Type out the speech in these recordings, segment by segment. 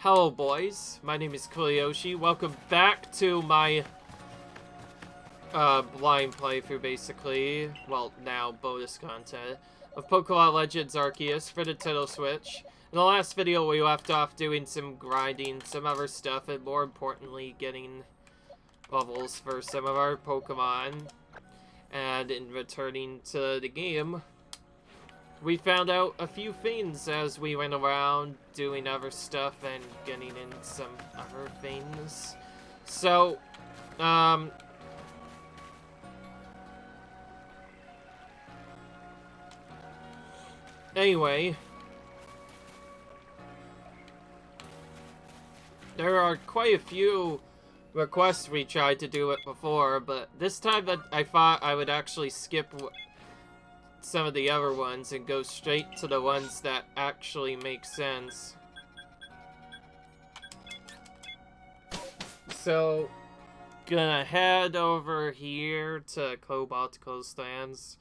Hello boys, my name is Koyoshi. Welcome back to my blind playthrough basically, well now bonus content, of Pokémon Legends Arceus for the Nintendo Switch. In the last video we left off doing some grinding, some other stuff, and more importantly getting levels for some of our Pokemon. And in returning to the game, we found out a few things as we went around doing other stuff and getting in some other things. So, anyway, there are quite a few requests we tried to do it before, but this time I thought I would actually skip some of the other ones and go straight to the ones that actually make sense. So, gonna head over here to Cobalt Coastlands.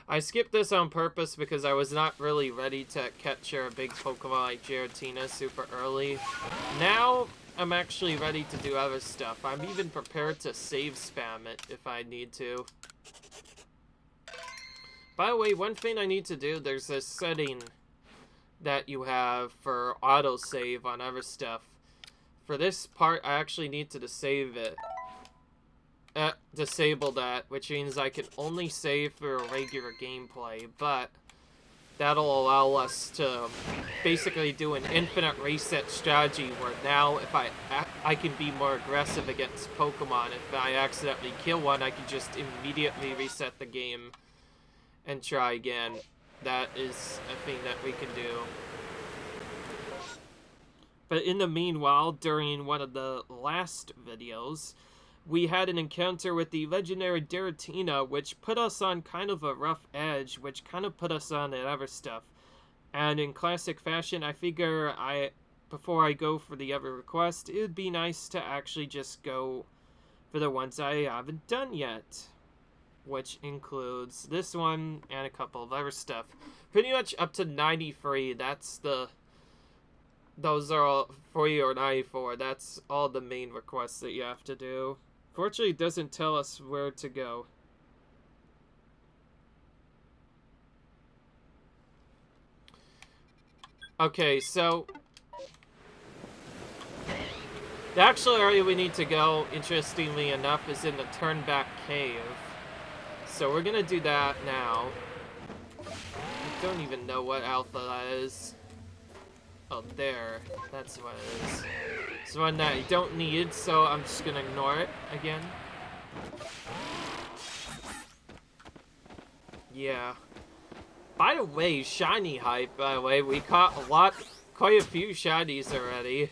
I skipped this on purpose because I was not really ready to capture a big Pokemon like Giratina super early. Now, I'm actually ready to do other stuff. I'm even prepared to save spam it if I need to. By the way, one thing I need to do, there's this setting that you have for autosave on other stuff. For this part, I actually need to disable that, which means I can only save for regular gameplay, but that'll allow us to basically do an infinite reset strategy where now if I can be more aggressive against Pokemon. If I accidentally kill one, I can just immediately reset the game and try again. That is a thing that we can do. But in the meanwhile, during one of the last videos, we had an encounter with the legendary Giratina, which put us on kind of a rough edge, which kind of put us on that other stuff. And in classic fashion, I figure before I go for the other request, it would be nice to actually just go for the ones I haven't done yet, which includes this one and a couple of other stuff. Pretty much up to 93, those are all 40 or 94, that's all the main requests that you have to do. Fortunately, it doesn't tell us where to go. Okay, so the actual area we need to go, interestingly enough, is in the Turnback Cave. So we're gonna do that now. I don't even know what alpha that is. Oh, there. That's what it is. It's one that you don't need, so I'm just gonna ignore it again. Yeah. By the way, shiny hype, by the way. We caught quite a few shinies already.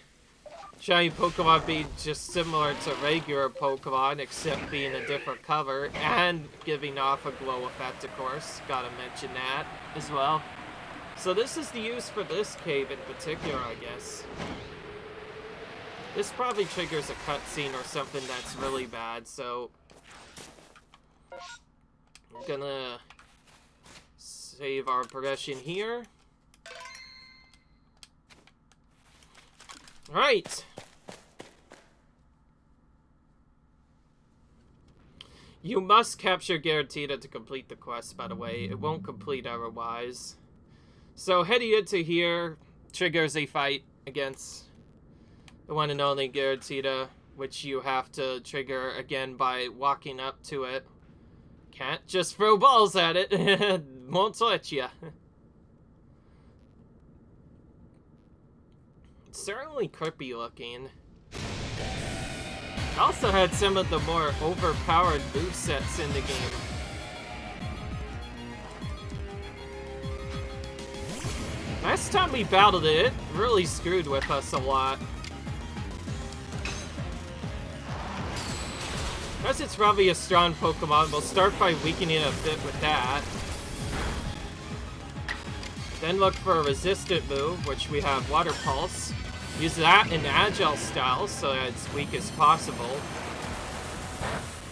Shiny Pokemon being just similar to regular Pokemon, except being a different cover, and giving off a glow effect, of course. Gotta mention that as well. So this is the use for this cave in particular, I guess. This probably triggers a cutscene or something that's really bad, so I'm gonna save our progression here. Right. You must capture Giratina to complete the quest, by the way. It won't complete otherwise. So heading into here triggers a fight against the one and only Giratina, which you have to trigger again by walking up to it. Can't just throw balls at it. Won't let ya. It's certainly creepy looking. Also had some of the more overpowered movesets in the game. Last time we battled it, it really screwed with us a lot. As it's probably a strong Pokemon, we'll start by weakening it a bit with that. Then look for a resistant move, which we have Water Pulse. Use that in Agile style, so that it's weak as possible.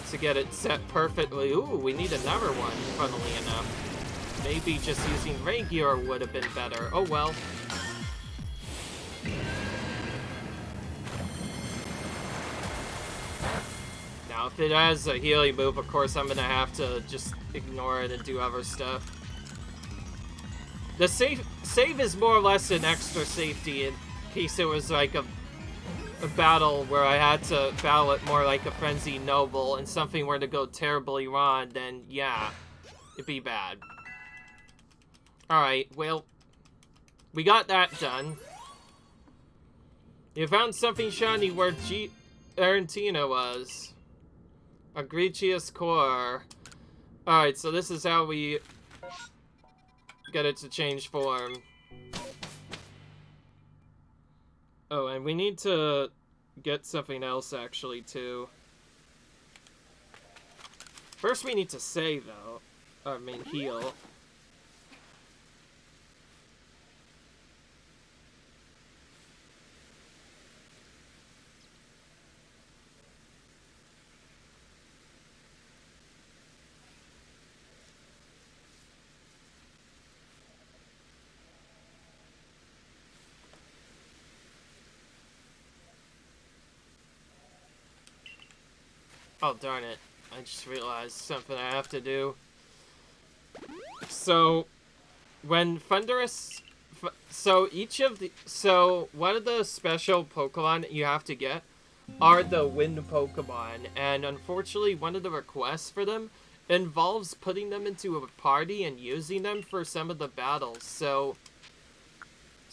To get it set perfectly. Ooh, we need another one, funnily enough. Maybe just using regular would have been better. Oh well. Now, if it has a healing move, of course I'm gonna have to just ignore it and do other stuff. The save is more or less an extra safety in case it was like a battle where I had to battle it more like a frenzied noble and something were to go terribly wrong, then yeah, it'd be bad. Alright, well, we got that done. You found something shiny where Arentina was. A Grecius core. Alright, so this is how we get it to change form. Oh, and we need to get something else, actually, too. First, we need to save, though. I mean, heal. Oh, darn it. I just realized something I have to do. So, when Thunderous... So, one of the special Pokemon that you have to get are the Wind Pokemon. And unfortunately, one of the requests for them involves putting them into a party and using them for some of the battles. So,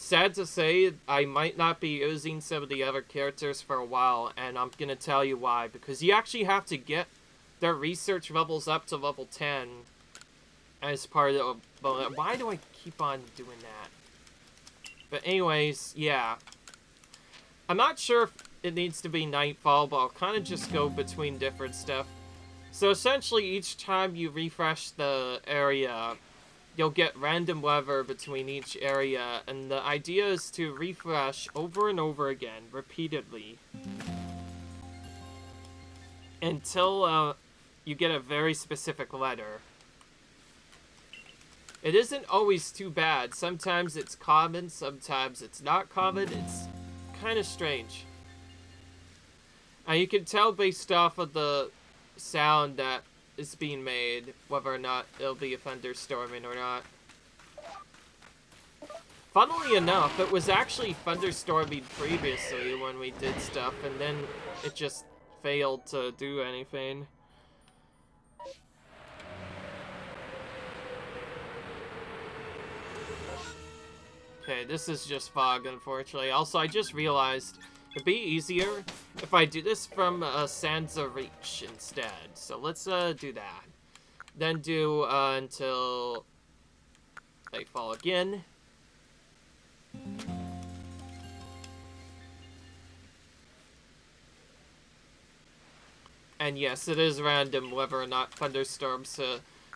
sad to say, I might not be using some of the other characters for a while, and I'm gonna tell you why. Because you actually have to get their research levels up to level 10 as part of the... Why do I keep on doing that? But anyways, yeah. I'm not sure if it needs to be Nightfall, but I'll kind of just go between different stuff. So essentially, each time you refresh the area, you'll get random weather between each area, and the idea is to refresh over and over again, repeatedly. Until you get a very specific letter. It isn't always too bad. Sometimes it's common, sometimes it's not common. It's kind of strange. And you can tell based off of the sound that is being made whether or not it'll be a thunderstorming or not. Funnily enough, it was actually thunderstorming previously when we did stuff, and then it just failed to do anything. Okay, this is just fog, unfortunately. Also, I just realized it'd be easier if I do this from Sansa Reach instead. So let's do that. Then do until they fall again. And yes, it is random whether or not thunderstorms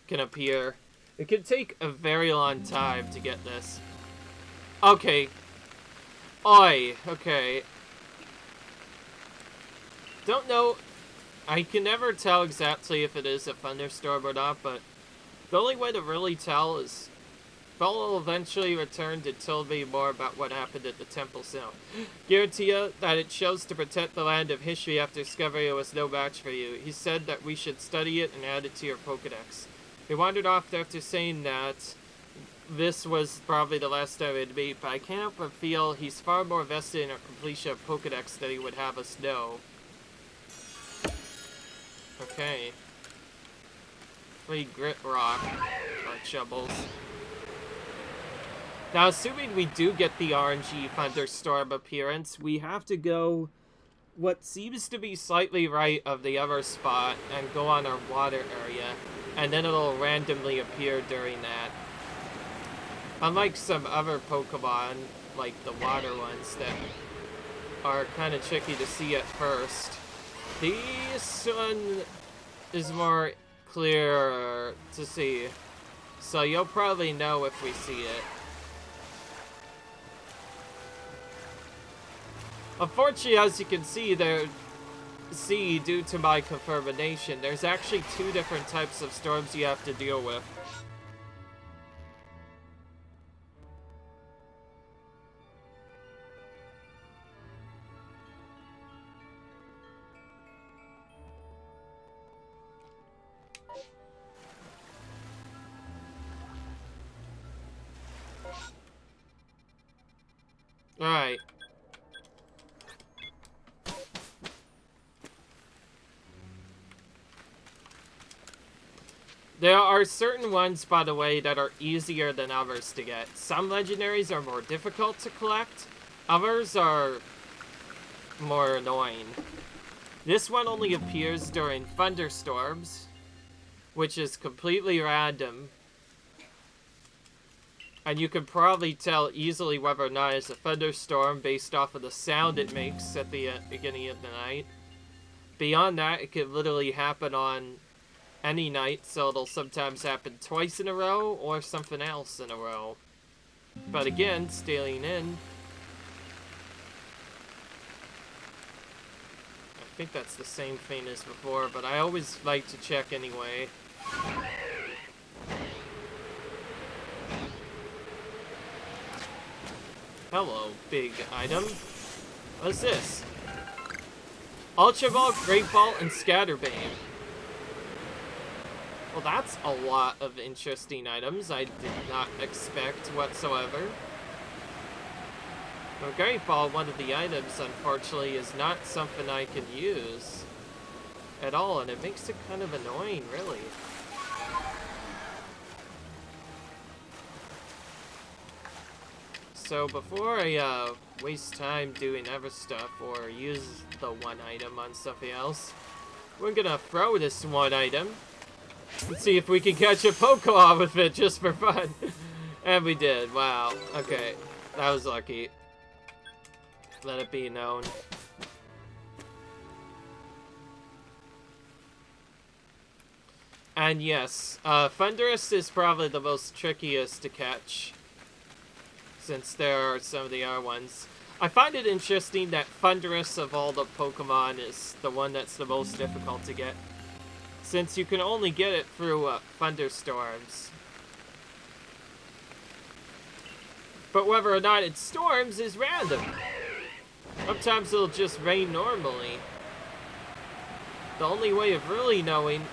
can appear. It can take a very long time to get this. Okay. Oi, okay. Don't know. I can never tell exactly if it is a thunderstorm or not, but the only way to really tell is Bella eventually returned and told me more about what happened at the temple cell. Guarantee you that it shows to protect the land of Hisui after discovering it was no match for you. He said that we should study it and add it to your Pokedex. He wandered off after saying that this was probably the last time we'd meet, but I can't help but feel he's far more vested in our completion of Pokedex than he would have us know. Okay. Free Grit Rock. Or Chubbles. Now, assuming we do get the RNG Thunderstorm appearance, we have to go what seems to be slightly right of the other spot and go on our water area, and then it'll randomly appear during that. Unlike some other Pokemon, like the water ones, that are kind of tricky to see at first, this one is more clear to see, so you'll probably know if we see it. Unfortunately, as you can see, due to my confirmation, there's actually two different types of storms you have to deal with. Alright. There are certain ones, by the way, that are easier than others to get. Some legendaries are more difficult to collect. Others are more annoying. This one only appears during thunderstorms, which is completely random. And you can probably tell easily whether or not it's a thunderstorm based off of the sound it makes at the beginning of the night. Beyond that, it could literally happen on any night, so it'll sometimes happen twice in a row or something else in a row. But again, staying in, I think that's the same thing as before, but I always like to check anyway. Hello, big item. What's this? Ultra Ball, Great Ball, and Scatterbeam. Well, that's a lot of interesting items I did not expect whatsoever. The Great Ball, one of the items, unfortunately, is not something I can use at all, and it makes it kind of annoying, really. So before I waste time doing other stuff or use the one item on something else, we're gonna throw this one item and see if we can catch a Pokemon with it just for fun. And we did. Wow. Okay. That was lucky. Let it be known. And yes, Thundurus is probably the most trickiest to catch, since there are some of the other ones. I find it interesting that Thundurus of all the Pokemon is the one that's the most difficult to get, since you can only get it through thunderstorms. But whether or not it storms is random. Sometimes it'll just rain normally. The only way of really knowing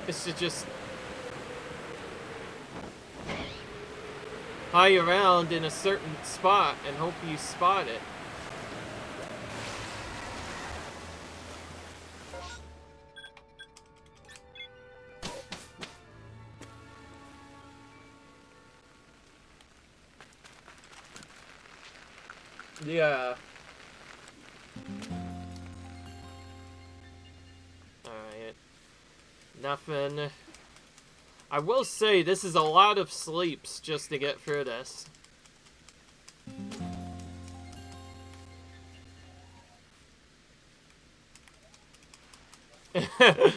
is to just high around in a certain spot and hope you spot it. Yeah. Alright. Nothing. I will say, this is a lot of sleeps just to get through this. It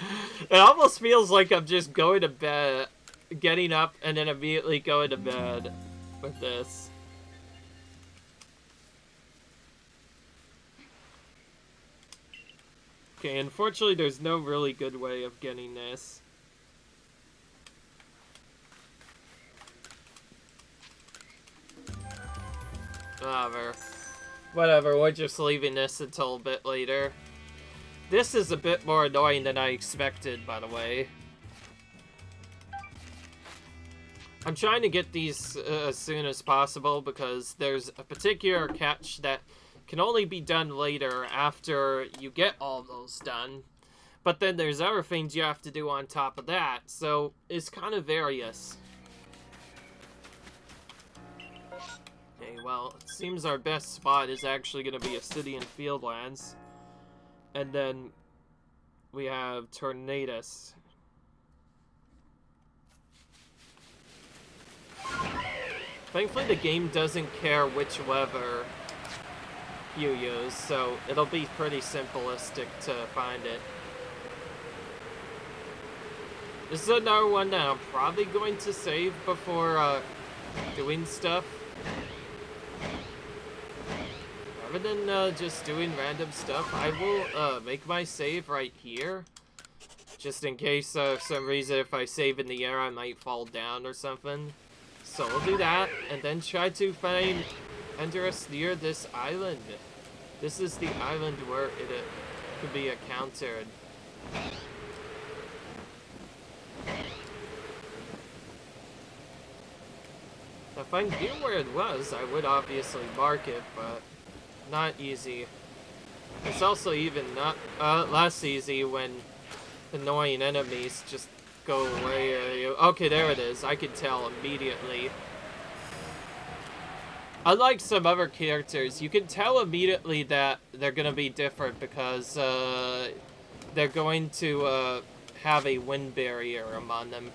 almost feels like I'm just going to bed, getting up, and then immediately going to bed with this. Okay, unfortunately there's no really good way of getting this. Whatever, we're just leaving this until a bit later. This is a bit more annoying than I expected, by the way. I'm trying to get these as soon as possible because there's a particular catch that can only be done later after you get all those done. But then there's other things you have to do on top of that, so it's kind of various. Okay, well, it seems our best spot is actually going to be a city and fieldlands. And then we have Tornadus. Thankfully, the game doesn't care which lever you use, so it'll be pretty simplistic to find it. This is another one that I'm probably going to save before doing stuff. Rather than just doing random stuff, I will make my save right here. Just in case for some reason if I save in the air I might fall down or something. So we'll do that, and then try to find Thundurus near this island. This is the island where it could be encountered. If I knew where it was, I would obviously mark it, but not easy. It's also even not less easy when annoying enemies just go away. Okay, there it is. I could tell immediately. Unlike some other characters, you can tell immediately that they're gonna be different because they're going to have a wind barrier among them.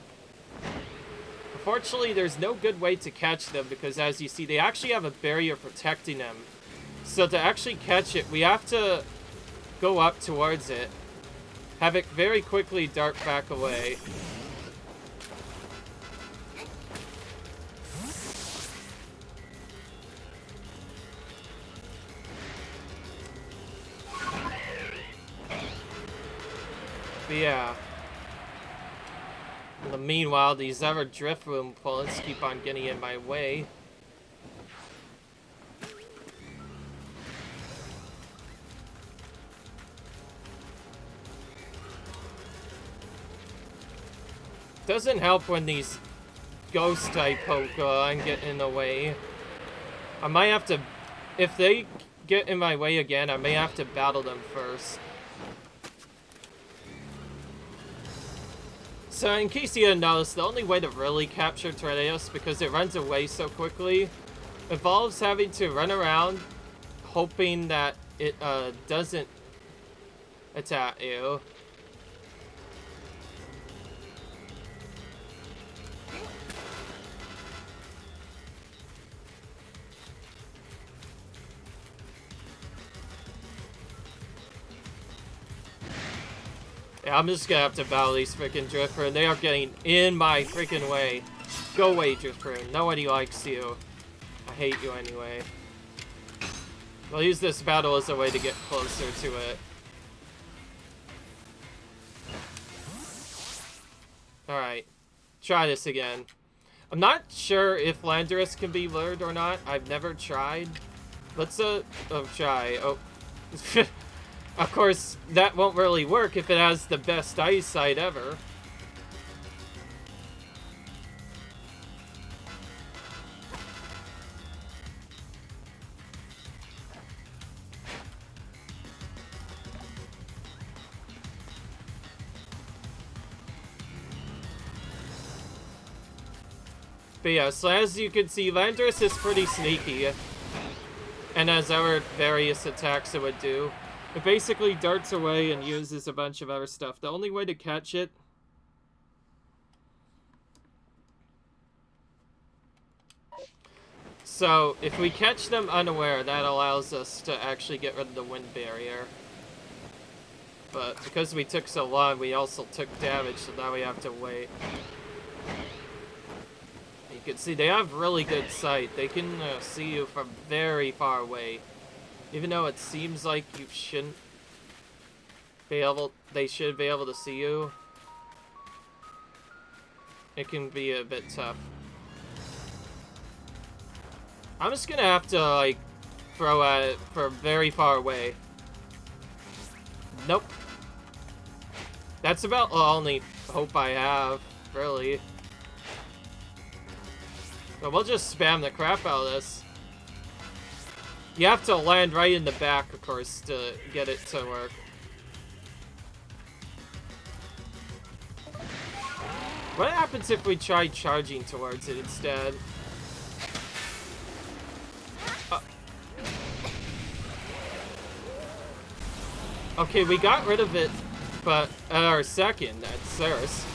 Unfortunately, there's no good way to catch them because, as you see, they actually have a barrier protecting them. So to actually catch it, we have to go up towards it, have it very quickly dart back away. But yeah. Meanwhile, these other drift room bullets keep on getting in my way. Doesn't help when these ghost type Pokemon get in the way. I might have to, if they get in my way again, I may have to battle them first. So in case you didn't notice, the only way to really capture Tornadus, because it runs away so quickly, involves having to run around hoping that it doesn't attack you. Yeah, I'm just gonna have to battle these freaking Drifter, and they are getting in my freaking way. Go away, Drifter. Nobody likes you. I hate you anyway. I'll use this battle as a way to get closer to it. Alright. Try this again. I'm not sure if Landorus can be lured or not. I've never tried. Let's, try. Oh. Of course, that won't really work if it has the best eyesight ever. But yeah, so as you can see, Landorus is pretty sneaky. And as other various attacks it would do. It basically darts away and uses a bunch of other stuff. The only way to catch it... So, if we catch them unaware, that allows us to actually get rid of the wind barrier. But because we took so long, we also took damage, so now we have to wait. You can see they have really good sight. They can see you from very far away. Even though it seems like you shouldn't be able, they should be able to see you. It can be a bit tough. I'm just gonna have to, like, throw at it from very far away. Nope. That's about the only hope I have, really. But we'll just spam the crap out of this. You have to land right in the back, of course, to get it to work. What happens if we try charging towards it instead? Okay, we got rid of it, but at our second, at Ceres.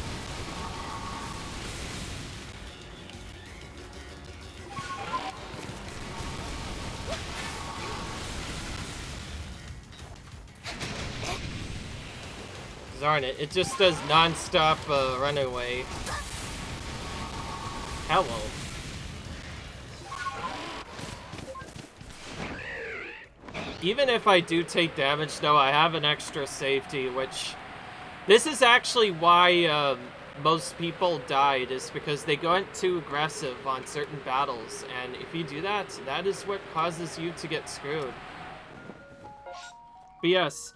Darn it, it just does non-stop runaway. Hello. Even if I do take damage, though, I have an extra safety, which... This is actually why most people died, is because they got too aggressive on certain battles, and if you do that, that is what causes you to get screwed. But yes,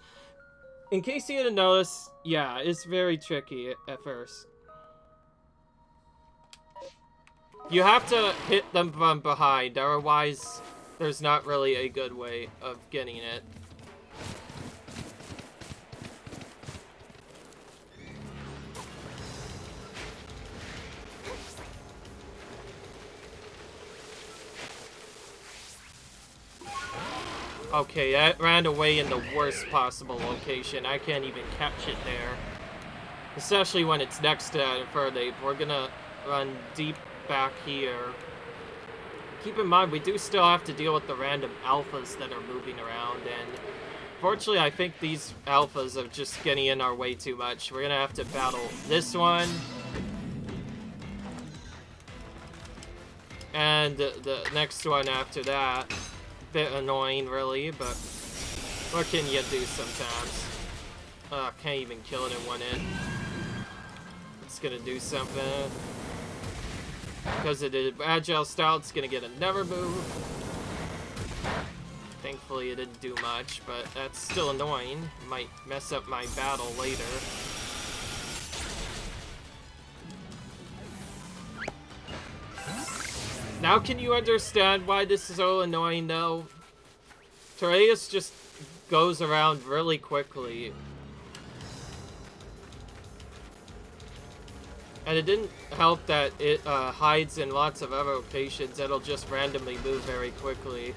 in case you didn't notice, yeah, it's very tricky at first. You have to hit them from behind, otherwise there's not really a good way of getting it. Okay, that ran away in the worst possible location. I can't even catch it there. Especially when it's next to that Incarnate. We're gonna run deep back here. Keep in mind, we do still have to deal with the random alphas that are moving around, and fortunately, I think these alphas are just getting in our way too much. We're gonna have to battle this one. And the next one after that. Bit annoying, really, but what can you do sometimes? Can't even kill it in one hit. It's gonna do something. Because it did agile style, it's gonna get another move. Thankfully, it didn't do much, but that's still annoying. Might mess up my battle later. Now can you understand why this is so annoying, though? Tereus just goes around really quickly. And it didn't help that it hides in lots of other locations. It'll just randomly move very quickly.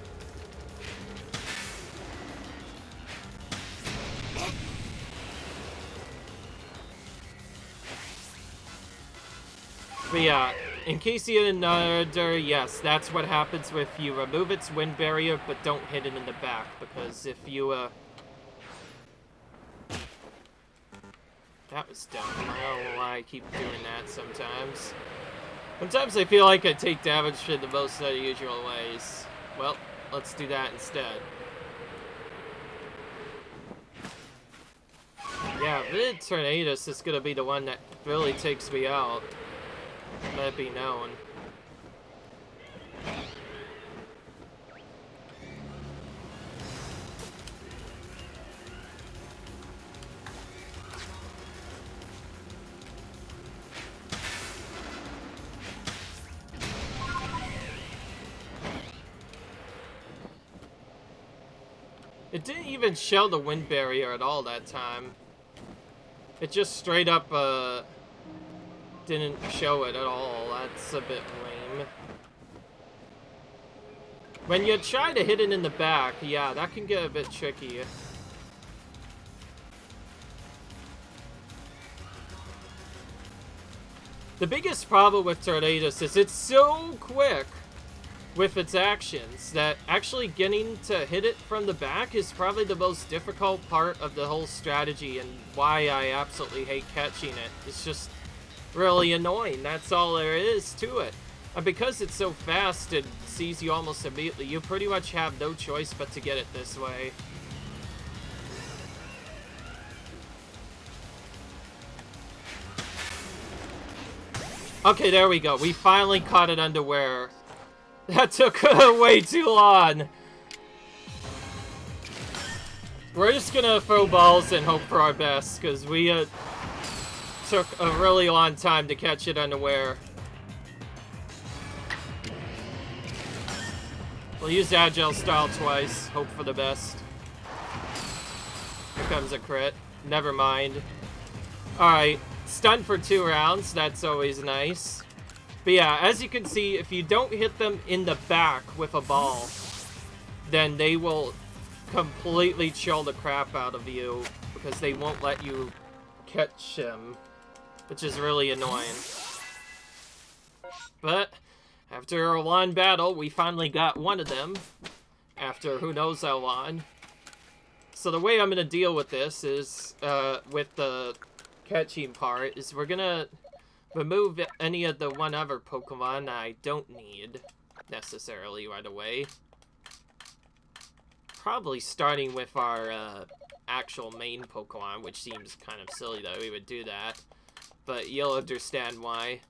But yeah, in case you didn't know, yes, that's what happens if you remove its wind barrier, but don't hit it in the back, because if you, that was dumb. I don't know why I keep doing that sometimes. Sometimes I feel like I take damage in the most unusual ways. Well, let's do that instead. Yeah, Vid Tornadus is gonna be the one that really takes me out. Let it be known. It didn't even show the wind barrier at all that time. It just straight up, didn't show it at all. That's a bit lame. When you try to hit it in the back, yeah, that can get a bit tricky. The biggest problem with Tornadus is it's so quick with its actions that actually getting to hit it from the back is probably the most difficult part of the whole strategy, and why I absolutely hate catching it. It's just really annoying. That's all there is to it. And because it's so fast and sees you almost immediately, you pretty much have no choice but to get it this way. Okay, there we go. We finally caught it underwear. That took way too long. We're just gonna throw balls and hope for our best, because we took a really long time to catch it unaware. We'll use Agile Style twice, hope for the best. Here comes a crit. Never mind. Alright, stun for 2 rounds, that's always nice. But yeah, as you can see, if you don't hit them in the back with a ball, then they will completely chill the crap out of you, because they won't let you catch them, which is really annoying. But after a long battle, we finally got one of them, after who knows how long. So the way I'm going to deal with this is, with the catching part, is we're going to remove any of the one other Pokemon I don't need, necessarily, right away. Probably starting with our, actual main Pokemon, which seems kind of silly that we would do that. But you'll understand why.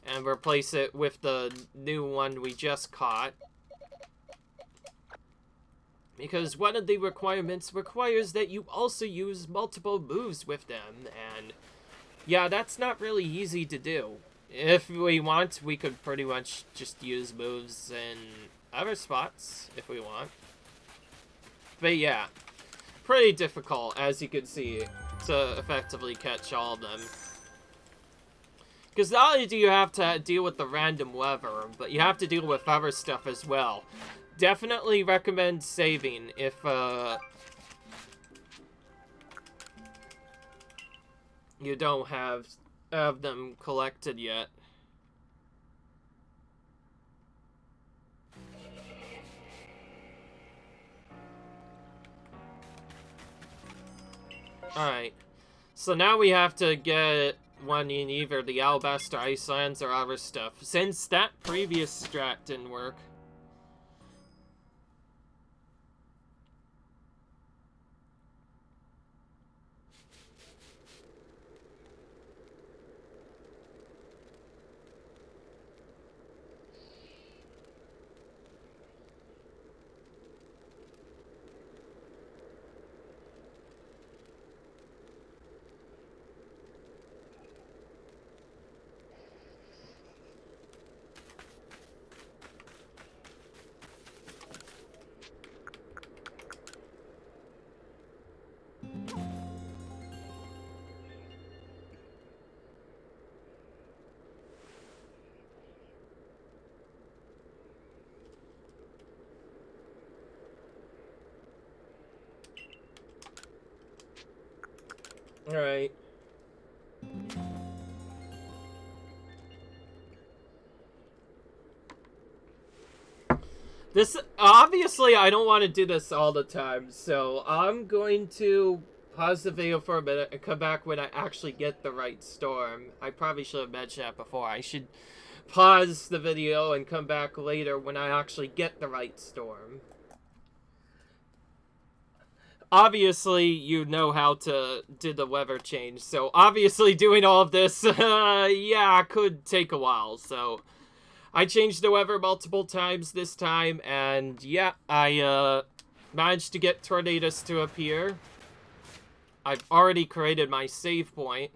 And replace it with the new one we just caught. Because one of the requirements requires that you also use multiple moves with them, and yeah, that's not really easy to do. If we want, we could pretty much just use moves in other spots, if we want. But yeah, pretty difficult, as you can see, to effectively catch all of them. Because not only do you have to deal with the random weather, but you have to deal with other stuff as well. Definitely recommend saving if, you don't have them collected yet. Alright. So now we have to get one in either the Alabaster Icelands or other stuff, since that previous strat didn't work. Alright. This, obviously, I don't want to do this all the time, so I'm going to pause the video for a minute and come back when I actually get the right storm. I probably should have mentioned that before. I should pause the video and come back later when I actually get the right storm. Obviously, you know how to do the weather change, so obviously doing all of this, yeah, could take a while, so I changed the weather multiple times this time, and yeah, I managed to get Tornadus to appear. I've already created my save point,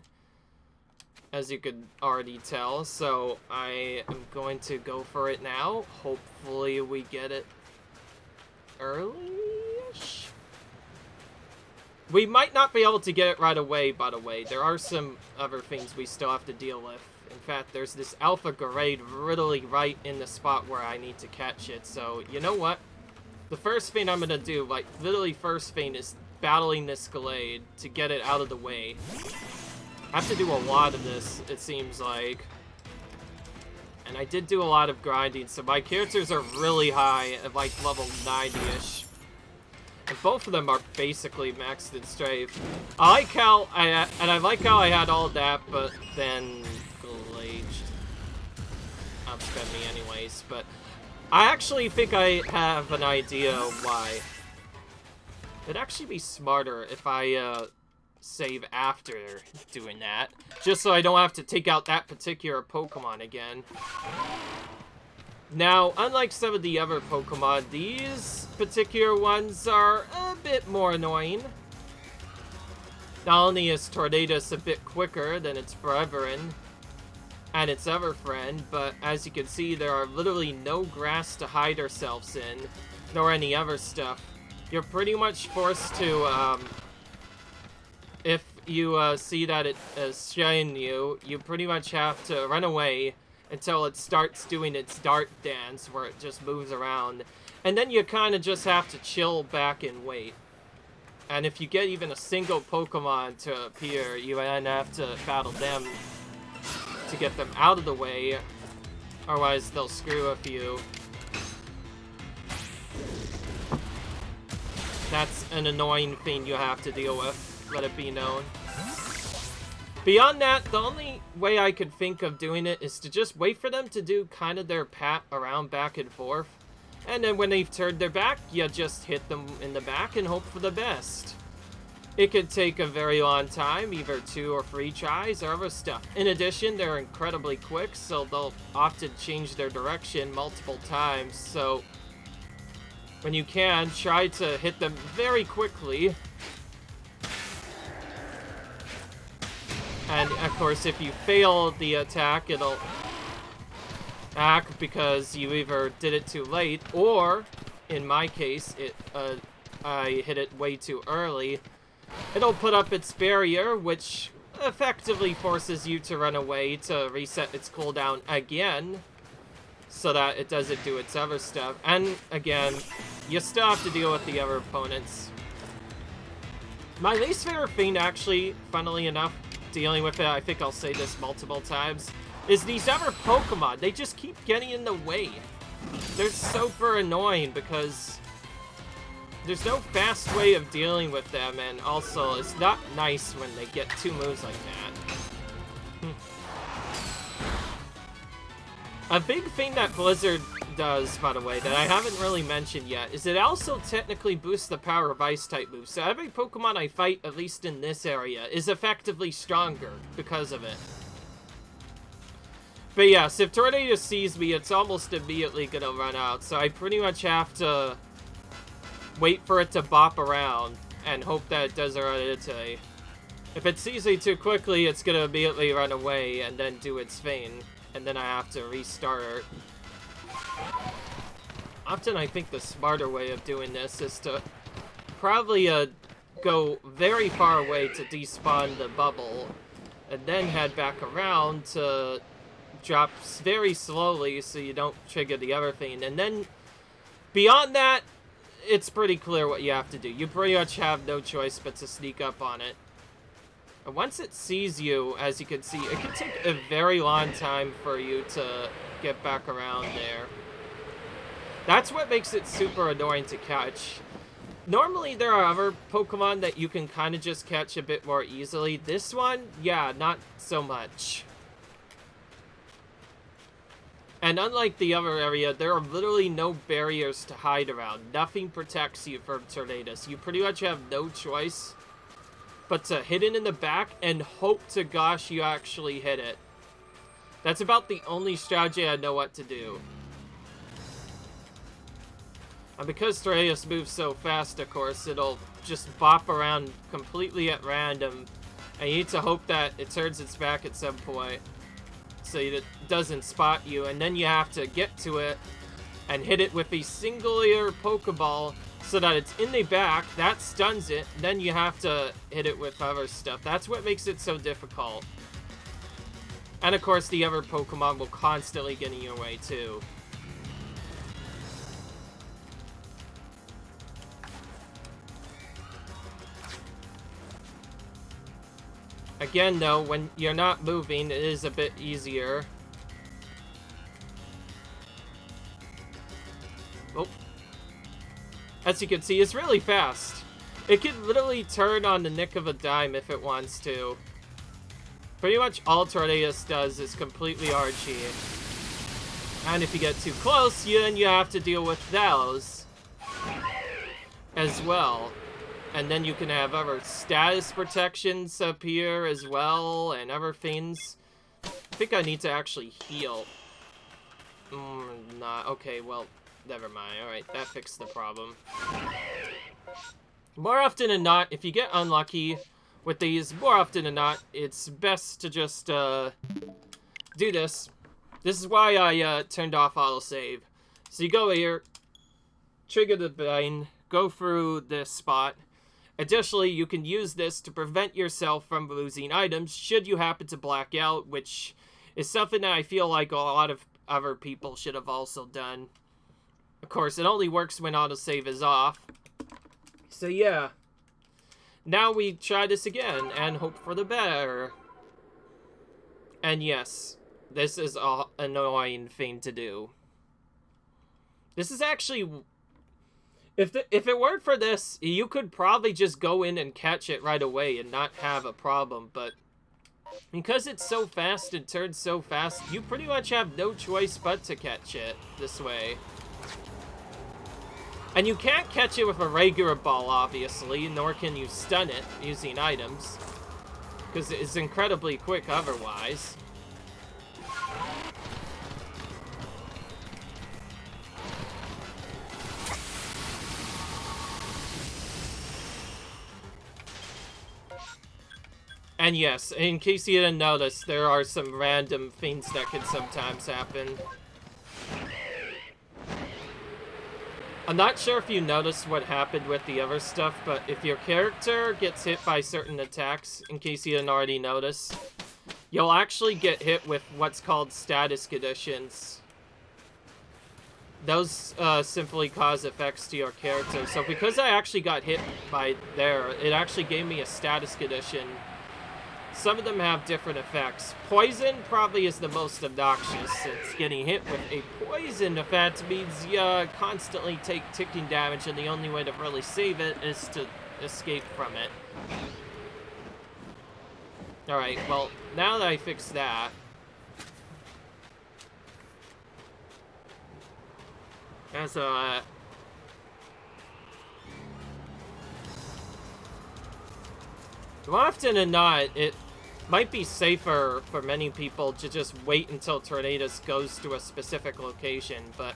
as you could already tell, so I am going to go for it now. Hopefully we get it early-ish? We might not be able to get it right away, by the way. There are some other things we still have to deal with. In fact, there's this Alpha Garade literally right in the spot where I need to catch it. So, you know what? The first thing I'm going to do, like, literally first thing, is battling this Gallade to get it out of the way. I have to do a lot of this, it seems like. And I did do a lot of grinding, so my characters are really high at, like, level 90-ish. And both of them are basically maxed in strength. I like how I had all that, but then Gallade outspent me anyways. But I actually think I have an idea why. It'd actually be smarter if I save after doing that, just so I don't have to take out that particular Pokemon again. Now, unlike some of the other Pokemon, these particular ones are a bit more annoying. Not only is Tornadus a bit quicker than its brethren and its other friend, but as you can see, there are literally no grass to hide ourselves in, nor any other stuff. You're pretty much forced to, if you see that it is shying you, you pretty much have to run away until it starts doing its dart dance, where it just moves around. And then you kind of just have to chill back and wait. And if you get even a single Pokemon to appear, you then have to battle them to get them out of the way. Otherwise, they'll screw with you. That's an annoying thing you have to deal with, let it be known. Beyond that, the only way I could think of doing it is to just wait for them to do kind of their pat around back and forth. And then when they've turned their back, you just hit them in the back and hope for the best. It could take a very long time, either 2 or 3 tries or other stuff. In addition, they're incredibly quick, so they'll often change their direction multiple times. So when you can, try to hit them very quickly. And of course, if you fail the attack, it'll act because you either did it too late, or in my case, I hit it way too early. It'll put up its barrier, which effectively forces you to run away to reset its cooldown again, so that it doesn't do its other stuff. And again, you still have to deal with the other opponents. My least favorite thing, actually, funnily enough, dealing with it, I think I'll say this multiple times, is these other Pokemon. They just keep getting in the way. They're super annoying because there's no fast way of dealing with them, and also it's not nice when they get two moves like that. A big thing that Blizzard does, by the way, that I haven't really mentioned yet, is it also technically boosts the power of Ice-type moves. So every Pokemon I fight, at least in this area, is effectively stronger because of it. But yes, if Tornado sees me, it's almost immediately gonna run out, so I pretty much have to wait for it to bop around and hope that it doesn't run into me. If it sees me too quickly, it's gonna immediately run away and then do its thing, and then I have to restart it. Often I think the smarter way of doing this is to probably go very far away to despawn the bubble, and then head back around to drop very slowly so you don't trigger the other thing. And then beyond that, it's pretty clear what you have to do. You pretty much have no choice but to sneak up on it. And once it sees you, as you can see, it can take a very long time for you to get back around there. That's what makes it super annoying to catch. Normally there are other Pokemon that you can kind of just catch a bit more easily. This one, yeah, not so much. And unlike the other area, there are literally no barriers to hide around. Nothing protects you from tornadoes. You pretty much have no choice but to hit it in the back and hope to gosh you actually hit it. That's about the only strategy I know what to do. And because Tornadus moves so fast, of course, it'll just bop around completely at random. And you need to hope that it turns its back at some point so it doesn't spot you, and then you have to get to it and hit it with a singular Pokeball so that it's in the back. That stuns it. Then you have to hit it with other stuff. That's what makes it so difficult. And of course, the other Pokemon will constantly get in your way too. Again, though, when you're not moving, it is a bit easier. Oh. As you can see, it's really fast. It can literally turn on the nick of a dime if it wants to. Pretty much all Tornadus does is completely RG. And if you get too close, then you have to deal with those as well. And then you can have other status protections appear as well, and other things. I think I need to actually heal. Nah, okay, well, never mind. Alright, that fixed the problem. More often than not, if you get unlucky with these, more often than not, it's best to just, do this. This is why I, turned off autosave. So you go here, trigger the button, go through this spot. Additionally, you can use this to prevent yourself from losing items should you happen to black out, which is something that I feel like a lot of other people should have also done. Of course, it only works when autosave is off. So yeah. Now we try this again and hope for the better. And yes, this is an annoying thing to do. This is actually... If it weren't for this, you could probably just go in and catch it right away and not have a problem, but because it's so fast and turns so fast, you pretty much have no choice but to catch it this way. And you can't catch it with a regular ball, obviously, nor can you stun it using items, because it's incredibly quick otherwise. And yes, in case you didn't notice, there are some random things that can sometimes happen. I'm not sure if you noticed what happened with the other stuff, but if your character gets hit by certain attacks, in case you didn't already notice, you'll actually get hit with what's called status conditions. Those simply cause effects to your character. So because I actually got hit by there, it actually gave me a status condition. Some of them have different effects. Poison probably is the most obnoxious, since getting hit with a poison effect means you constantly take ticking damage, and the only way to really save it is to escape from it. Alright, well, now that I fixed that... As a... More often than not, it might be safer for many people to just wait until Tornadus goes to a specific location, but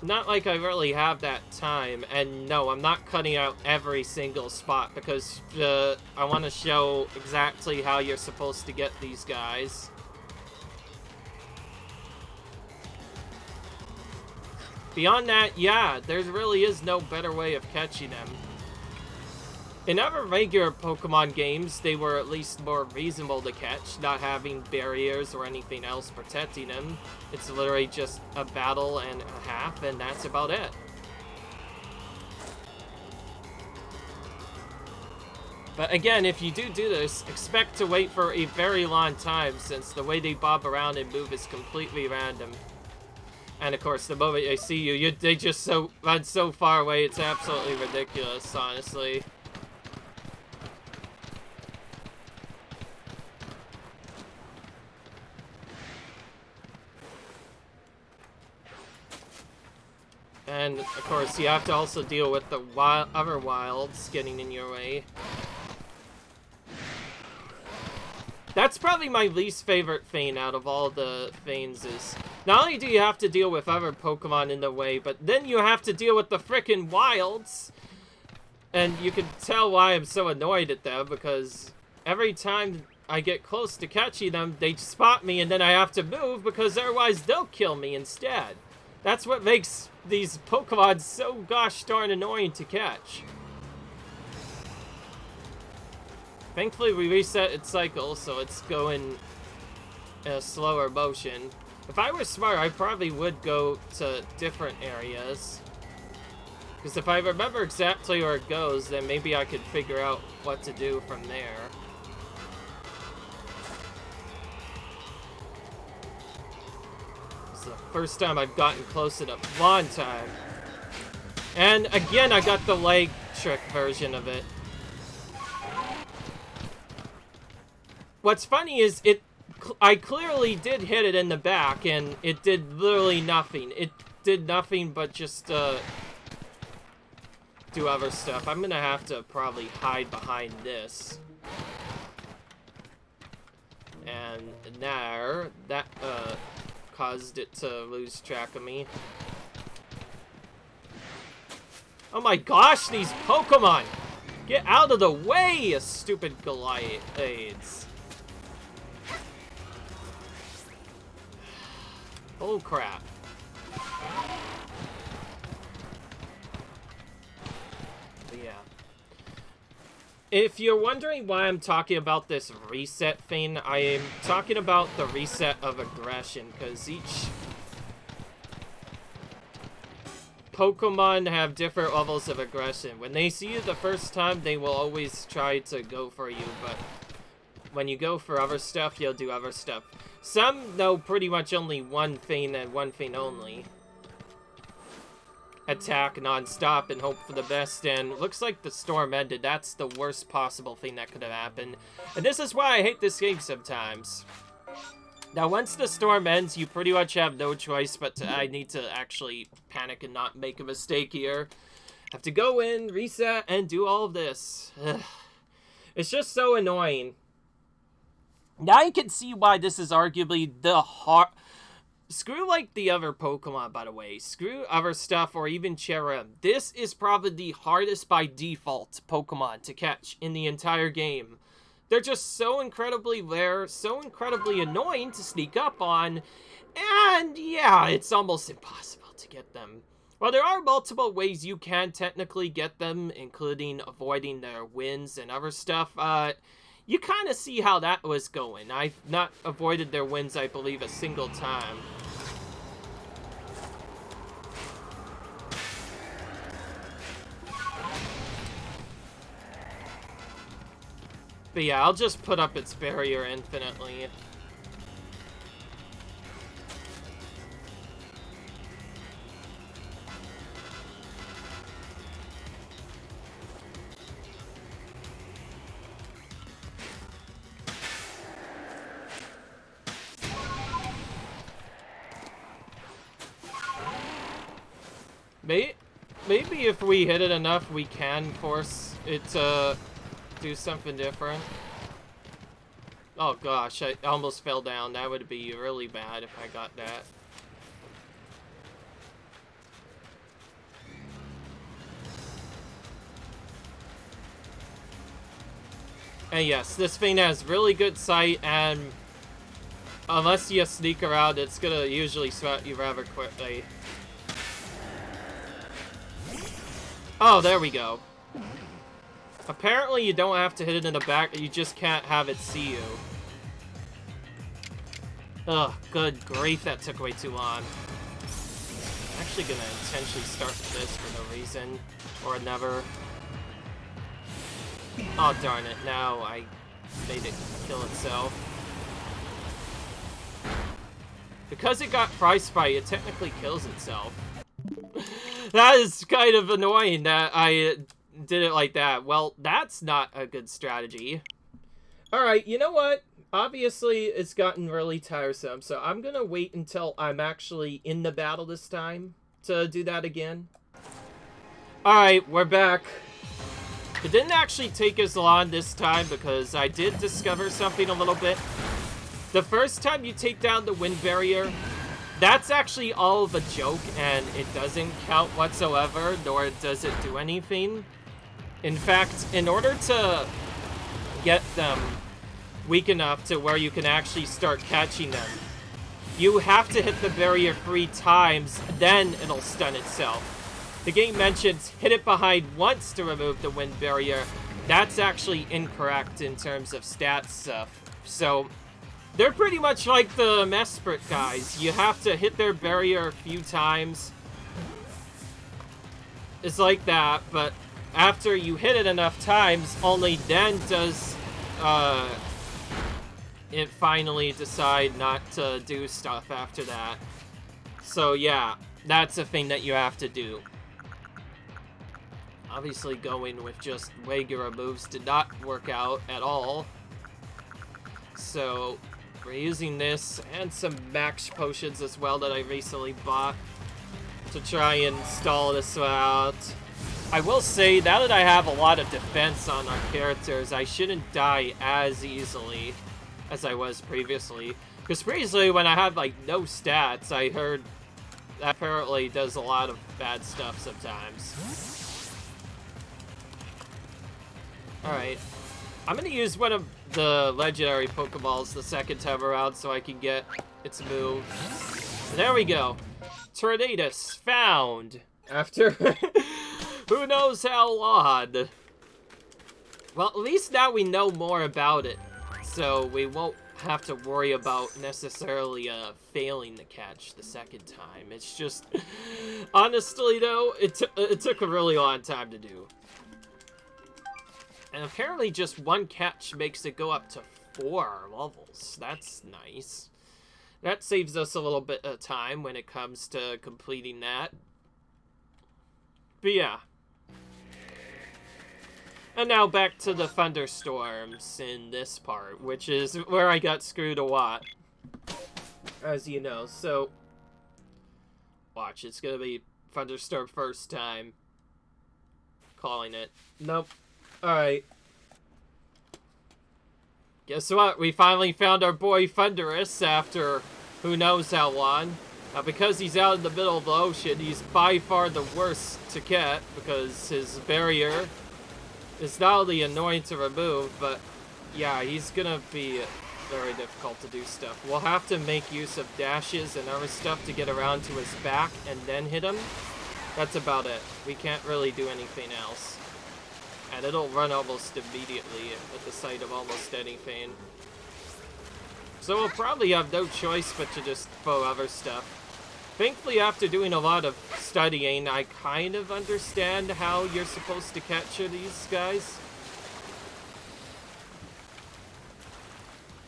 not like I really have that time. And no, I'm not cutting out every single spot because I want to show exactly how you're supposed to get these guys. Beyond that, yeah, there really is no better way of catching them. In other regular Pokemon games, they were at least more reasonable to catch, not having barriers or anything else protecting them. It's literally just a battle and a half, and that's about it. But again, if you do this, expect to wait for a very long time, since the way they bob around and move is completely random. And of course, the moment they see you, they just run so far away, it's absolutely ridiculous, honestly. And of course, you have to also deal with the other wilds getting in your way. That's probably my least favorite thing out of all the things is, not only do you have to deal with other Pokemon in the way, but then you have to deal with the frickin' wilds. And you can tell why I'm so annoyed at them, because every time I get close to catching them, they spot me and then I have to move, because otherwise they'll kill me instead. That's what makes these Pokemon so gosh darn annoying to catch. Thankfully, we reset its cycle, so it's going in a slower motion. If I were smart, I probably would go to different areas. Because if I remember exactly where it goes, then maybe I could figure out what to do from there. This is the first time I've gotten close in a long time. And again, I got the leg trick version of it. What's funny is I clearly did hit it in the back, and it did literally nothing. It did nothing but just do other stuff. I'm gonna have to probably hide behind this. And there, that caused it to lose track of me. Oh my gosh, these Pokemon! Get out of the way, you stupid Goliaths. Oh crap. But yeah. If you're wondering why I'm talking about this reset thing, I am talking about the reset of aggression, because each Pokemon have different levels of aggression. When they see you the first time, they will always try to go for you, but when you go for other stuff, you'll do other stuff. Some know pretty much only one thing and one thing only. Attack non-stop and hope for the best, and looks like the storm ended. That's the worst possible thing that could have happened. And this is why I hate this game sometimes. Now, once the storm ends, you pretty much have no choice but I need to actually panic and not make a mistake here. Have to go in, reset, and do all of this. Ugh. It's just so annoying. Now you can see why this is arguably the hard... Screw, like, the other Pokemon, by the way. Screw other stuff, or even Cherrim. This is probably the hardest by default Pokemon to catch in the entire game. They're just so incredibly rare, so incredibly annoying to sneak up on, and yeah, it's almost impossible to get them. While there are multiple ways you can technically get them, including avoiding their wins and other stuff, you kind of see how that was going. I've not avoided their wins, I believe, a single time. But yeah, I'll just put up its barrier infinitely. Maybe if we hit it enough, we can force it to do something different. Oh gosh, I almost fell down. That would be really bad if I got that. And yes, this thing has really good sight, and unless you sneak around, it's gonna usually sweat you rather quickly. Oh, there we go. Apparently you don't have to hit it in the back, you just can't have it see you. Ugh, good grief, that took way too long. I'm actually gonna intentionally start with this for no reason or another. Oh darn it, now I made it kill itself. Because it got Frostbite, it technically kills itself. That is kind of annoying that I did it like that. Well, that's not a good strategy. Alright, you know what? Obviously, it's gotten really tiresome, so I'm gonna wait until I'm actually in the battle this time to do that again. Alright, we're back. It didn't actually take as long this time because I did discover something a little bit. The first time you take down the wind barrier, that's actually all of a joke, and it doesn't count whatsoever, nor does it do anything. In fact, in order to get them weak enough to where you can actually start catching them, you have to hit the barrier 3 times, then it'll stun itself. The game mentions hit it behind once to remove the wind barrier. That's actually incorrect in terms of stats stuff. So they're pretty much like the Mesprit guys. You have to hit their barrier a few times. It's like that, but after you hit it enough times, only then does it finally decide not to do stuff after that. So yeah, that's a thing that you have to do. Obviously going with just regular moves did not work out at all. So we're using this and some max potions as well that I recently bought to try and stall this out. I will say, now that I have a lot of defense on our characters, I shouldn't die as easily as I was previously. Because previously, when I had, like, no stats, I heard that apparently does a lot of bad stuff sometimes. Alright. I'm gonna use one of the legendary Pokeballs the second time around so I can get its move. There we go. Tornadus found. After who knows how long. Well, at least now we know more about it. So we won't have to worry about necessarily failing the catch the second time. It's just, honestly though, it took a really long time to do. And apparently just one catch makes it go up to 4 levels. That's nice. That saves us a little bit of time when it comes to completing that. But yeah. And now back to the thunderstorms in this part, which is where I got screwed a lot. As you know, so watch, it's gonna be thunderstorm first time. Calling it. Nope. Alright. Guess what? We finally found our boy Thunderous after who knows how long. Now, because he's out in the middle of the ocean, he's by far the worst to get because his barrier is not only annoying to remove, but yeah, he's gonna be very difficult to do stuff. We'll have to make use of dashes and other stuff to get around to his back and then hit him. That's about it. We can't really do anything else. And it'll run almost immediately at the sight of almost anything. So we'll probably have no choice but to just throw other stuff. Thankfully, after doing a lot of studying, I kind of understand how you're supposed to capture these guys.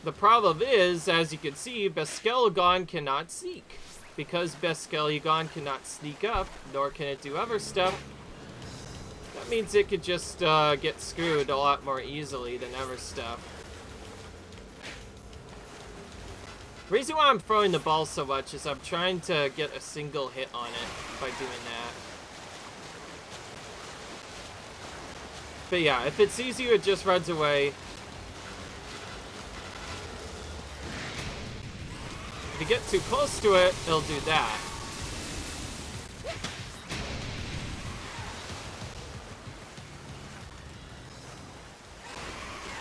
The problem is, as you can see, Basculgon cannot seek. Because Basculgon cannot sneak up, nor can it do other stuff, that means it could just get screwed a lot more easily than other stuff. The reason why I'm throwing the ball so much is I'm trying to get a single hit on it by doing that. But yeah, if it's easier, it just runs away. If you get too close to it, it'll do that.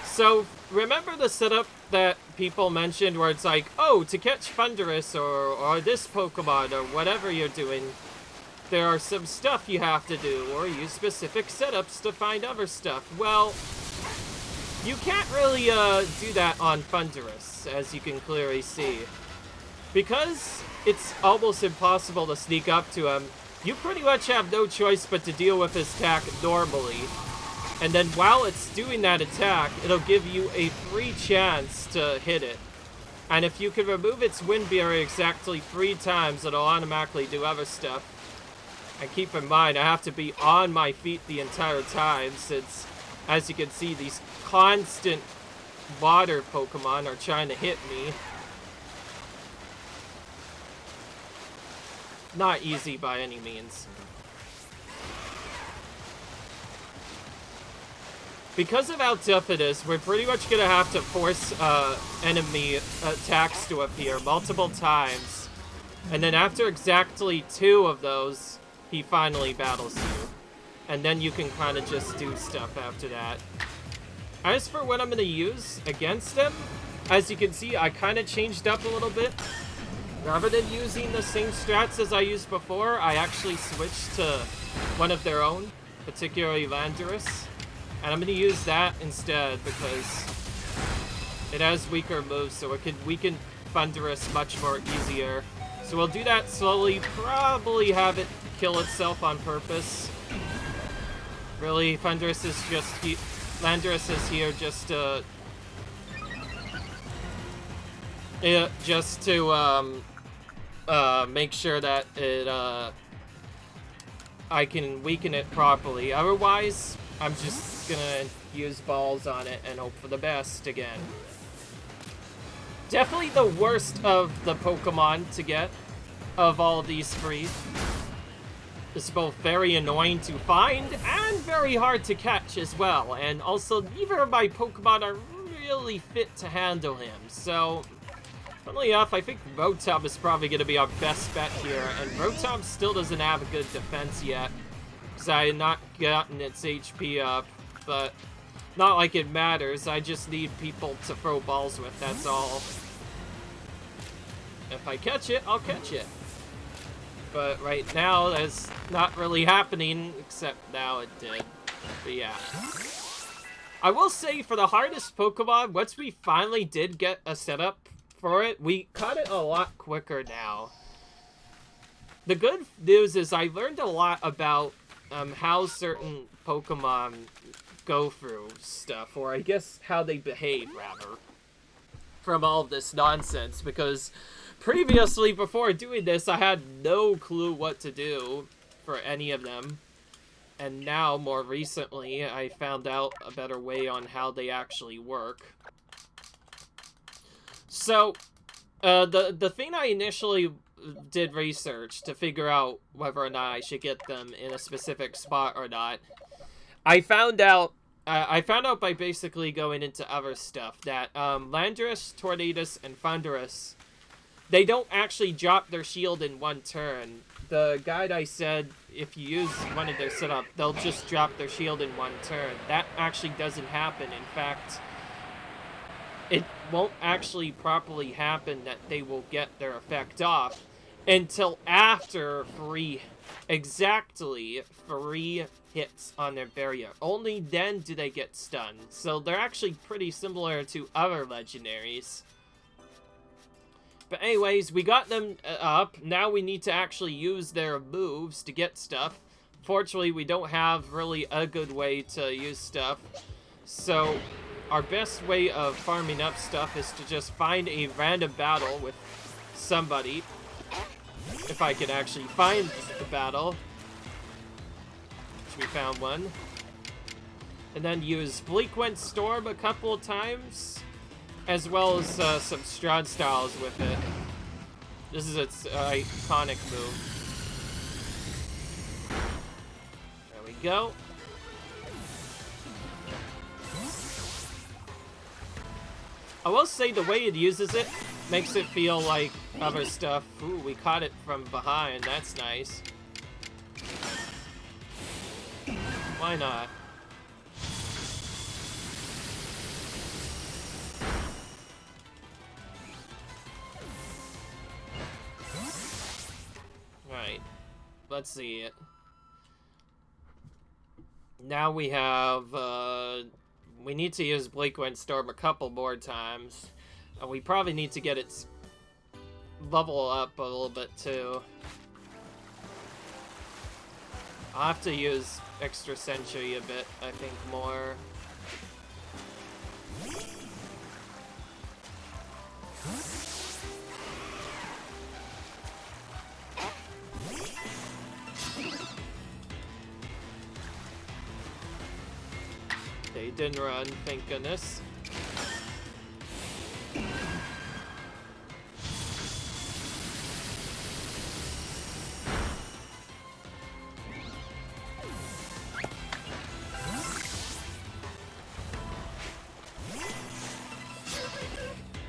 So, remember the setup that people mentioned where it's like, oh, to catch Thundurus or this Pokemon or whatever you're doing, there are some stuff you have to do or use specific setups to find other stuff. Well, you can't really do that on Thundurus, as you can clearly see. Because it's almost impossible to sneak up to him, you pretty much have no choice but to deal with his attack normally. And then while it's doing that attack, it'll give you a free chance to hit it. And if you can remove its wind barrier exactly 3 times, it'll automatically do other stuff. And keep in mind, I have to be on my feet the entire time since, as you can see, these constant water Pokemon are trying to hit me. Not easy by any means. Because of how tough it is, we're pretty much going to have to force enemy attacks to appear multiple times. And then after exactly 2 of those, he finally battles you. And then you can kind of just do stuff after that. As for what I'm going to use against them, as you can see, I kind of changed up a little bit. Rather than using the same strats as I used before, I actually switched to one of their own, particularly Landorus. And I'm going to use that instead because it has weaker moves, so it can weaken Thundurus much more easier. So we'll do that slowly, probably have it kill itself on purpose. Really, Thundurus is just... Landorus is here just to... make sure that it, I can weaken it properly. Otherwise, I'm just gonna use balls on it and hope for the best again. Definitely the worst of the Pokemon to get of all these 3. It's both very annoying to find and very hard to catch as well. And also, neither of my Pokemon are really fit to handle him. So, funnily enough, I think Rotom is probably going to be our best bet here. And Rotom still doesn't have a good defense yet, because I had not gotten its HP up. But not like it matters. I just need people to throw balls with, that's all. If I catch it, I'll catch it. But right now, that's not really happening, except now it did. But yeah. I will say, for the hardest Pokemon, once we finally did get a setup for it, we caught it a lot quicker now. The good news is I learned a lot about how certain Pokemon go through stuff, or I guess how they behave, rather, from all of this nonsense, because previously, before doing this, I had no clue what to do for any of them. And now, more recently, I found out a better way on how they actually work. So, the thing I initially did research to figure out whether or not I should get them in a specific spot or not, I found out by basically going into other stuff that Landorus, Tornadus, and Thundurus, they don't actually drop their shield in one turn. The guide I said, if you use one of their setup, they'll just drop their shield in one turn. That actually doesn't happen. In fact, it won't actually properly happen that they will get their effect off until after exactly 3 hits on their barrier. Only then do they get stunned. So they're actually pretty similar to other legendaries. But anyways, we got them up. Now we need to actually use their moves to get stuff. Fortunately, we don't have really a good way to use stuff. So our best way of farming up stuff is to just find a random battle with somebody. If I could actually find the battle. Which we found one. And then use Bleakwind Storm a couple of times. As well as some Strahd styles with it. This is its iconic move. There we go. I will say the way it uses it makes it feel like other stuff. Ooh, we caught it from behind. That's nice. Why not? Right. Let's see it. Now we have, we need to use Bleakwind Storm a couple more times. And we probably need to get its level up a little bit, too. I'll have to use Extra Sentry a bit, I think, more. They didn't run, thank goodness.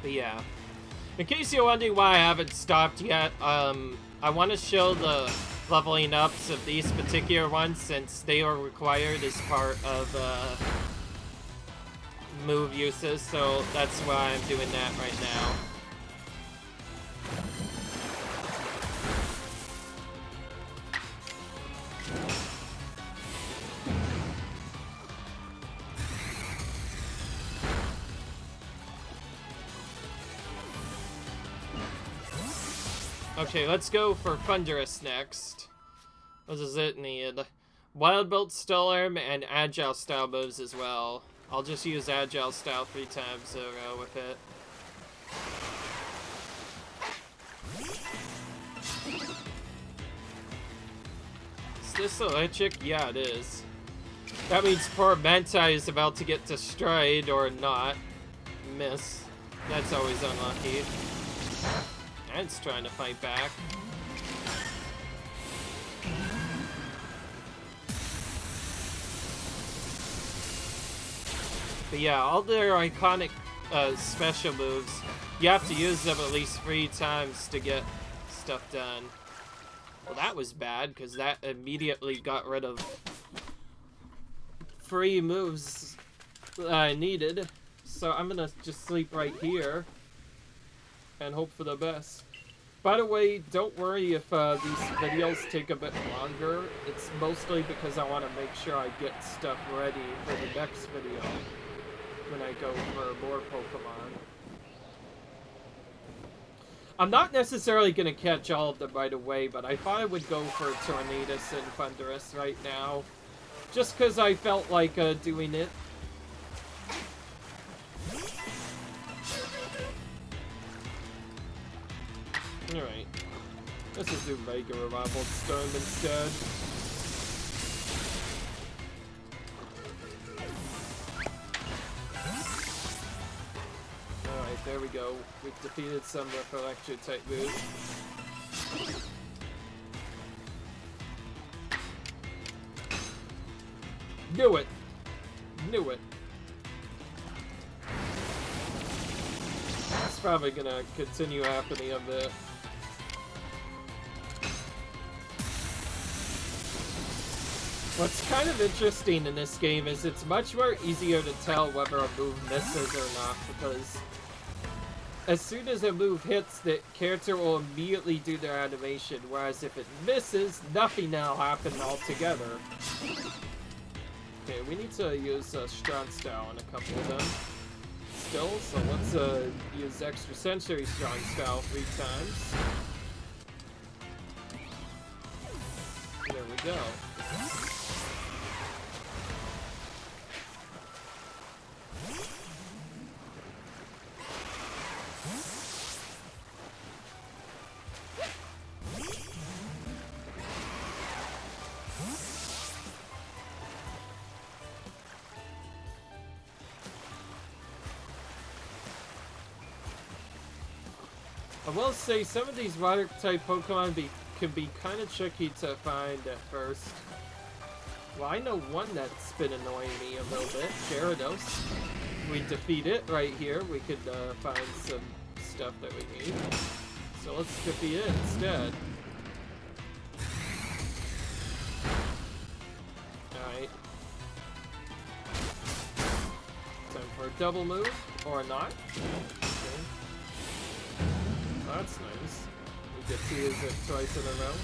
But yeah. In case you're wondering why I haven't stopped yet, I want to show the leveling ups of these particular ones since they are required as part of move uses, so that's why I'm doing that right now. Okay, let's go for Thunderous next. What does it need? Wild Bolt, Storm, and Agile style moves as well. I'll just use Agile style 3 times in a row with it. Is this electric? Yeah, it is. That means poor Manti is about to get destroyed or not. Miss. That's always unlucky. And it's trying to fight back. But yeah, all their iconic special moves, you have to use them at least 3 times to get stuff done. Well, that was bad, because that immediately got rid of 3 moves that I needed. So I'm gonna just sleep right here and hope for the best. By the way, don't worry if these videos take a bit longer. It's mostly because I want to make sure I get stuff ready for the next video when I go for more Pokemon. I'm not necessarily going to catch all of them right away, but I thought I would go for Tornadus and Thunderous right now. Just because I felt like doing it. Alright. Let's just do regular Wild Storm instead. Alright, there we go. We've defeated some with electric type moves. Knew it! Knew it! It's probably gonna continue happening a bit. What's kind of interesting in this game is it's much more easier to tell whether a move misses or not, because as soon as a move hits, the character will immediately do their animation, whereas if it misses, nothing will happen altogether. Okay, we need to use Strong Style on a couple of them still, so let's use Extra Sensory Strong Style 3 times. There we go. I will say some of these water-type Pokemon can be kind of tricky to find at first. Well, I know one that's been annoying me a little bit, Gyarados. We defeat it right here. We could find some stuff that we need. So let's defeat it instead. Alright. Time for a double move, or not. Okay. Oh, that's nice. We get to use it twice in a row.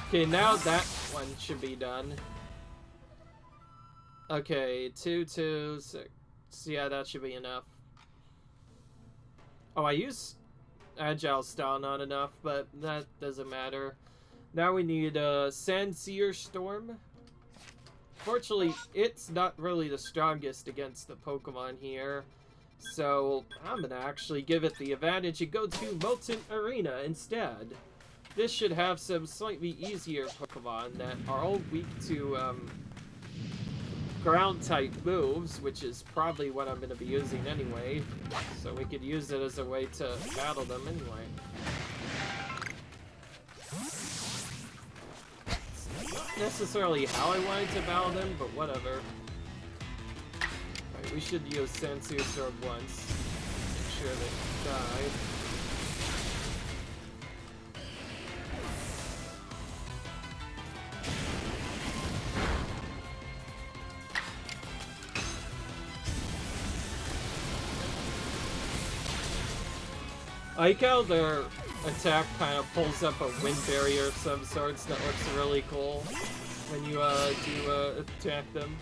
Okay, now that one should be done. Okay, 2, 2, 6. Yeah, that should be enough. Oh, I used Agile Style not enough, but that doesn't matter. Now we need Sandseer Storm. Fortunately, it's not really the strongest against the Pokemon here. So, I'm gonna actually give it the advantage and go to Molten Arena instead. This should have some slightly easier Pokemon that are all weak to ground-type moves, which is probably what I'm gonna be using anyway. So we could use it as a way to battle them anyway. It's not necessarily how I wanted to battle them, but whatever. We should use Sandseer Sword once. Make sure they die. I like how their attack kind of pulls up a wind barrier of some sorts that looks really cool when you do attack them.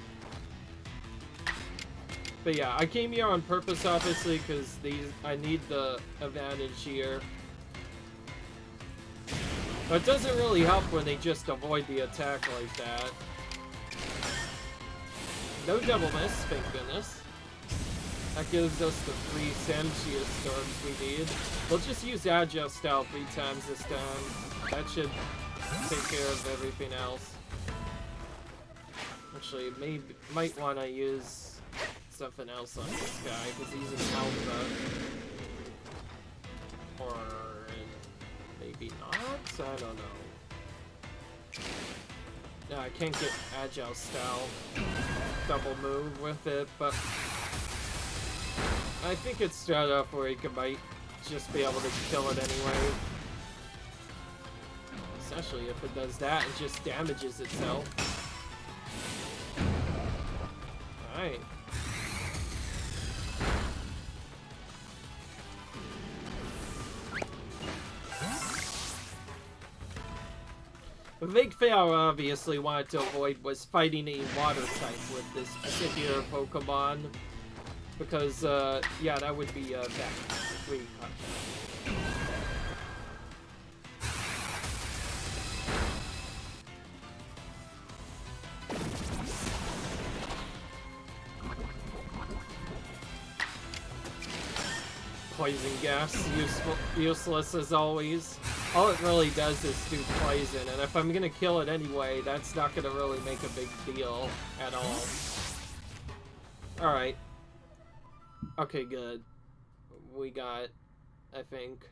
But yeah, I came here on purpose, obviously, because I need the advantage here. But it doesn't really help when they just avoid the attack like that. No double miss, thank goodness. That gives us the 3 Sandseer Storms we need. We'll just use Agile Style 3 times this time. That should take care of everything else. Actually, might want to use something else on this guy, because he's in Alpha. Or maybe not? I don't know. No, I can't get Agile Style double move with it, but I think it's straight up where he might just be able to kill it anyway. Especially if it does that and just damages itself. Alright. The big thing I obviously wanted to avoid was fighting a water type with this particular Pokemon. Because, yeah, that would be bad if we caught that. Poison gas, useless as always. All it really does is do poison, and if I'm gonna kill it anyway, that's not gonna really make a big deal at all. Alright. Okay, good. We got, I think.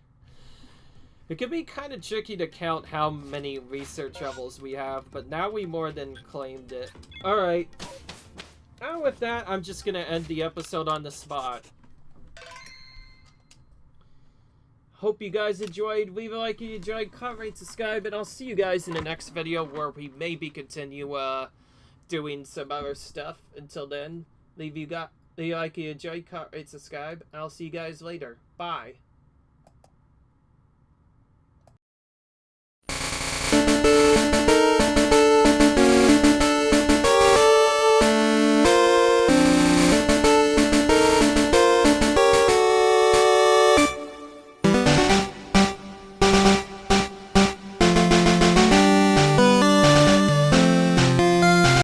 It can be kind of tricky to count how many research levels we have, but now we more than claimed it. Alright. Now with that, I'm just gonna end the episode on the spot. hope you guys enjoyed. Leave a like if you enjoyed, comment, rate, subscribe, and I'll see you guys in the next video where we maybe continue doing some other stuff. Until then, leave a like if you enjoyed, comment, rate, subscribe. I'll see you guys later. Bye.